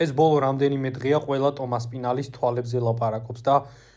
ეს ბოლო რამდენიმე დღეა ყველა ტომას პინალის თვალებზე ლაპარაკობს და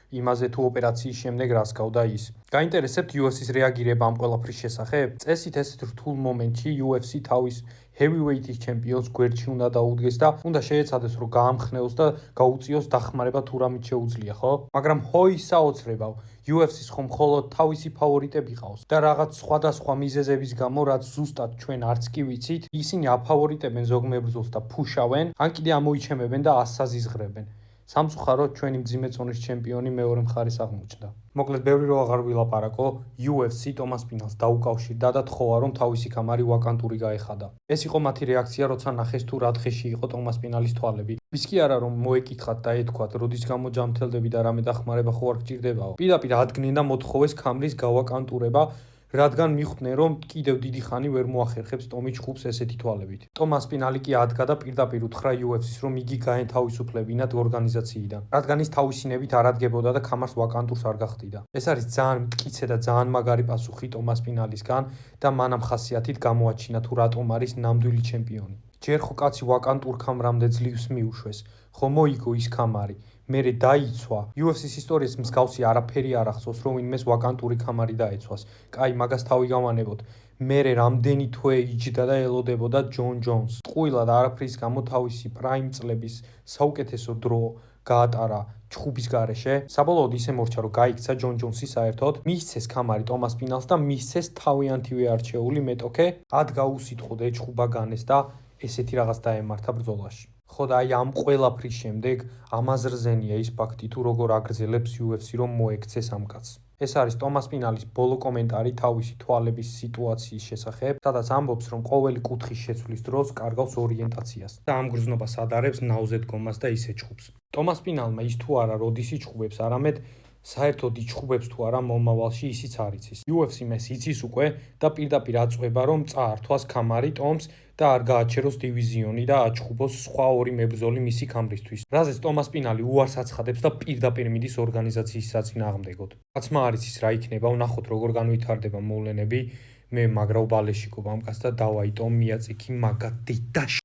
იმაზე თუ ოპერაციის შემდეგ რას გავდა ის. გაინტერესებთ UFC-ს რეაგირება ამ ყველაფრის შესახებ? წესით ესეთ რთულ მომენტში UFC თავის heavyweight-ის ჩემპიონს გვერდში უნდა დაუდგეს და უნდა შეეცადეს რომ გაამხნეოს და გაუწიოს დახმარება თუ რამით შეუძლია, ხო? მაგრამ ჰოის საოცრებავ, UFC-ს ხომ მხოლოდ თავისი ფავორიტები ყავს და რაღაც სხვადასხვა მიზეზების გამო, რაც ზუსტად ჩვენ არც კი ვიცით, ისინი აფავორიტებენ ზოგ მებრძოლს და ფუშავენ, ან კიდე ამოიჩემებენ და ასაზიზღრებენ. სამწუხაროდ ჩვენი მძიმე წონის ჩემპიონი მეორე მხარეს აღმოჩნდა. მოკლედ, ბევრი რო აღარ ვილაპარაკო, UFC ტომას პინალს დაუკავშირდა და თხოვა რომ თავისი კამარი ვაკანტური გაეხადა. ეს იყო მათი რეაქცია, როცა ნახეს თუ რა დღეში იყო ტომას პინალის თვალები. ის კი არა რომ მოეკითხათ და ეთქვათ, როდის გამოჯამთელდები და რამე დახმარება ხო არ გჭირდებაო. პირდაპირ ადგნენ და მოთხოვეს კამრის გავაკანტურება, რადგან მიხვდნენ რომ კიდევ დიდი ხანი ვერ მოახერხებს ტომი ჩხუბს ესეთი თვალებით. ტომას პინალი კი ადგა და პირდაპირ უთხრა UFC-ს რომ იგი გაენთავისუფლებინათ ორგანიზაციიდან, რადგან ის თავისინებით არ ადგებოდა და კამარს ვაკანტურს არ გახდიდა. ეს არის ძალიან მტკიცე და ძალიან მაგარი პასუხი ტომას პინალისგან და მან ამ ხასიათით გამოაჩინა თუ რატომ არის ნამდვილი ჩემპიონი. ჯერ ხო კაცი ვაკანტურ კამრამდე ძლივს მიუშვეს, ხო მოიგო ის კამარი. მერე დაიცვა. UFC-ს ისტორიის მსგავსი არაფერი არ ახსოვს, რომ ვინმეს ვაკანტური კამარი დაეცვას. კაი, მაგას თავი გავანებოთ. მერე რამდენი თვე იჯდა და ელოდებოდა ჯონ ჯონს. ტყუილად არაფრის გამო თავისი პრაიმ წლების საუკეთესო დრო გაატარა ჩხუბის გარეშე. საბოლოოდ ისე მორჩა, რომ გაიქცა ჯონ ჯონსი საერთოდ, მისცეს კამარი ტომას პინალს და მისცეს თავიანთივე არჩეული მეტოქე, ადგა უსიტყვოდ ეჩხუბა განეს და ესეთი რაღაც დაემართა ბრძოლაში. ხო და აი ამ ყველაფრის შემდეგ ამას რზენია ის ფაქტი თუ როგორ აგრძელებს UFC რომ მოექცეს ამ კაცს. ეს არის ტომას პინალის ბოლო კომენტარი თავისი თვალების სიტუაციის შესახებ, სადაც ამბობს რომ ყოველი კუთხის შეცვლის დროს კარგავს ორიენტაციას და ამ გრძნობას ადარებს ნავზე დგომას და ისე ჩხუბს. ტომას პინალმა ის თუ არა როდის იჩხუბებს, არამედ საერთოდ იჩხუბებს თუ არა მომავალში ისიც არ იცის. UFC-მ ეს იცის უკვე და პირდაპირ აწყვება რომ წაართვას კამარი ტომს და არ გააჩეროს დივიზიონი და აჩხუბოს სხვა ორი მებრძოლი მისი კამრისთვის. რაზეც ტომას პინალი უარს აცხადებს და პირდაპირ მიდის ორგანიზაციის საწინააღმდეგოდ. კაცმა არ იცის რა იქნება, ვნახოთ როგორ განვითარდება მოვლენები. მე მაგრა უბალეში გობ ამ კაცს და დავაიტო მიაწიქი მაგათი და